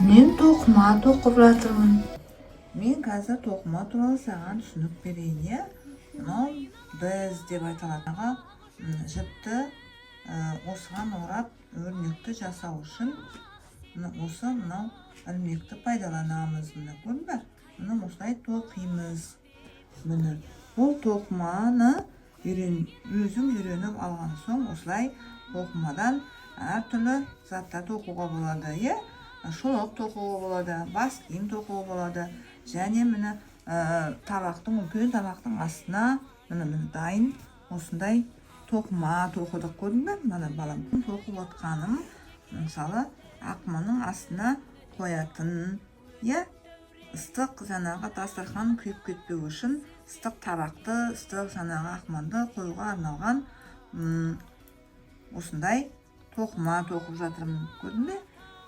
Men to'qima to'qib жатырмын. Men қазір тоқыма туралы саған түсінік берейін, иә? Мынау біз деп айтылатынға жіпті осыған орап өрнекті жасау үшін мынау ілмекті пайдаланамыз. Міне көрдің бе? Міне осылай тоқимыз. Міне бұл тоқыманы өзің үйреніп алған соң осылай тоқымадан әртүрлі заттар тоқуға болады, иә? Шұлық тоқуға болады, бас киім тоқуға болады. Және міне үлкен табақтың астына міне дайын осындай тоқыма тоқыдық, көрдің бе? Міне балам тоқып отқаным мысалы ақманың астына қоятын, иә? Ыстық жаңағы дастархан күйіп кетпеу үшін ыстық табақты, ыстық жаңағы ақманды қоюға арналған осындай тоқыма тоқып жатырмын, көрдің бе?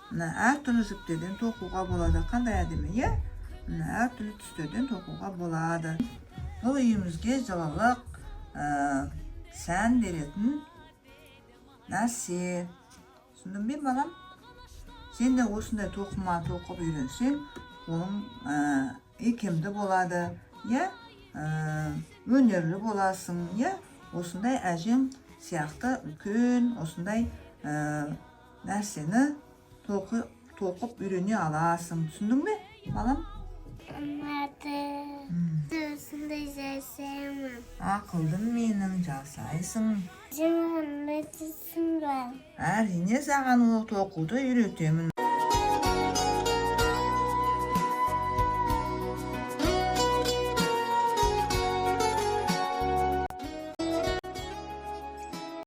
Мына әртүрлі жіптерден тоқуға болады. Қандай әдемі, иә? Мына әртүрлі түстерден тоқуға болады. Бұл үйімізге жылылық, сән беретін нәрсе. Түсіндің бе, балам? Сен де осындай тоқыма тоқып үйренсең, қолың икемді болады, иә? Өнерлі боласың, иә? Осындай әжең сияқты үлкен осындай нәрсені тоқып үйрене аласың. Түсіндің бе, балам? Осындай жасаймын. Ақылдым менің, жасайсың. Сен қандай жасың бар? Әрине саған ол тоқуды үйретемін.